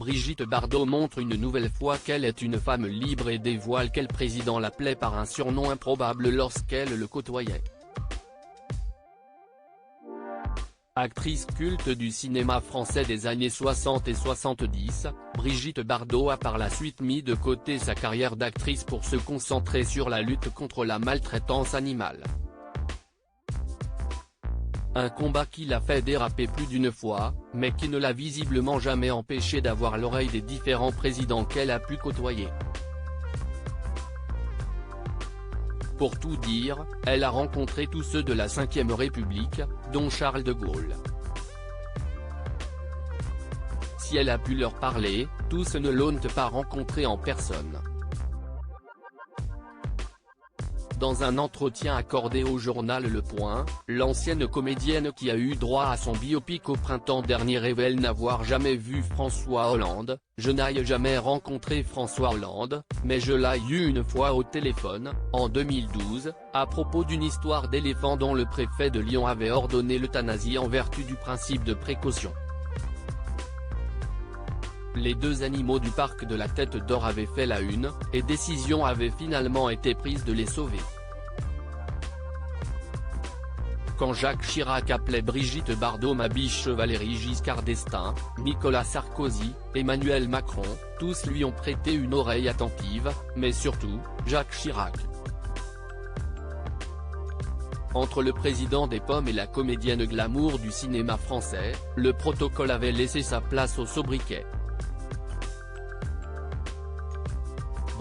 Brigitte Bardot montre une nouvelle fois qu'elle est une femme libre et dévoile quel président l'appelait par un surnom improbable lorsqu'elle le côtoyait. Actrice culte du cinéma français des années 60 et 70, Brigitte Bardot a par la suite mis de côté sa carrière d'actrice pour se concentrer sur la lutte contre la maltraitance animale. Un combat qui l'a fait déraper plus d'une fois, mais qui ne l'a visiblement jamais empêché d'avoir l'oreille des différents présidents qu'elle a pu côtoyer. Pour tout dire, elle a rencontré tous ceux de la Ve République, dont Charles de Gaulle. Si elle a pu leur parler, tous ne l'ont pas rencontré en personne. Dans un entretien accordé au journal Le Point, l'ancienne comédienne qui a eu droit à son biopic au printemps dernier révèle n'avoir jamais vu François Hollande. « Je n'ai jamais rencontré François Hollande, mais je l'ai eu une fois au téléphone, en 2012, à propos d'une histoire d'éléphant dont le préfet de Lyon avait ordonné l'euthanasie en vertu du principe de précaution. Les deux animaux du parc de la Tête d'Or avaient fait la une, et décision avait finalement été prise de les sauver. Quand Jacques Chirac appelait Brigitte Bardot ma biche, Valéry Giscard d'Estaing, Nicolas Sarkozy, Emmanuel Macron, tous lui ont prêté une oreille attentive, mais surtout, Jacques Chirac. Entre le président des Pommes et la comédienne glamour du cinéma français, le protocole avait laissé sa place au sobriquet.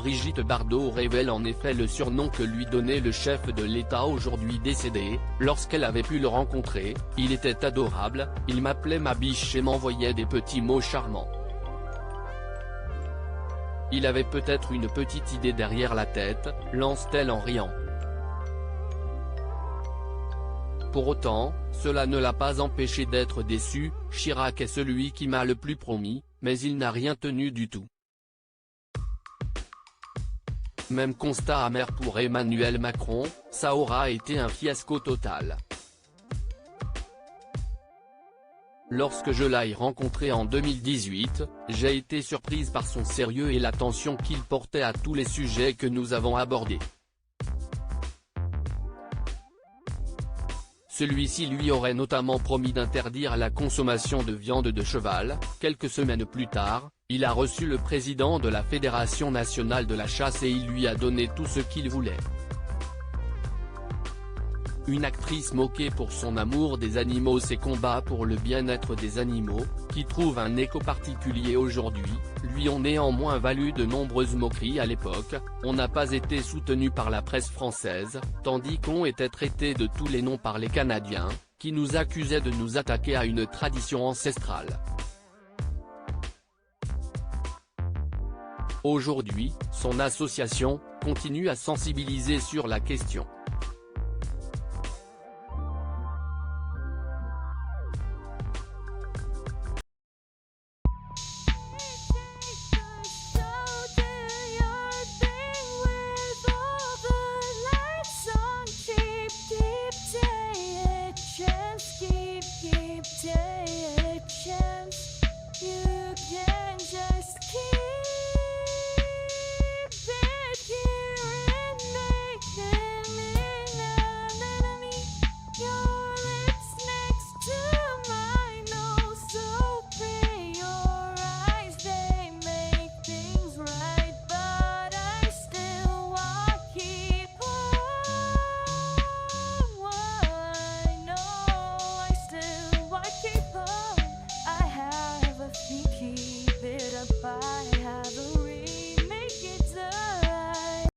Brigitte Bardot révèle en effet le surnom que lui donnait le chef de l'État aujourd'hui décédé. Lorsqu'elle avait pu le rencontrer, il était adorable, il m'appelait ma biche et m'envoyait des petits mots charmants. Il avait peut-être une petite idée derrière la tête, lance-t-elle en riant. Pour autant, cela ne l'a pas empêché d'être déçu. Chirac est celui qui m'a le plus promis, mais il n'a rien tenu du tout. Même constat amer pour Emmanuel Macron, ça aura été un fiasco total. Lorsque je l'ai rencontré en 2018, j'ai été surprise par son sérieux et l'attention qu'il portait à tous les sujets que nous avons abordés. Celui-ci lui aurait notamment promis d'interdire la consommation de viande de cheval. Quelques semaines plus tard, il a reçu le président de la Fédération nationale de la chasse et il lui a donné tout ce qu'il voulait. Une actrice moquée pour son amour des animaux, ses combats pour le bien-être des animaux, qui trouvent un écho particulier aujourd'hui, lui ont néanmoins valu de nombreuses moqueries à l'époque. On n'a pas été soutenu par la presse française, tandis qu'on était traité de tous les noms par les Canadiens, qui nous accusaient de nous attaquer à une tradition ancestrale. Aujourd'hui, son association continue à sensibiliser sur la question.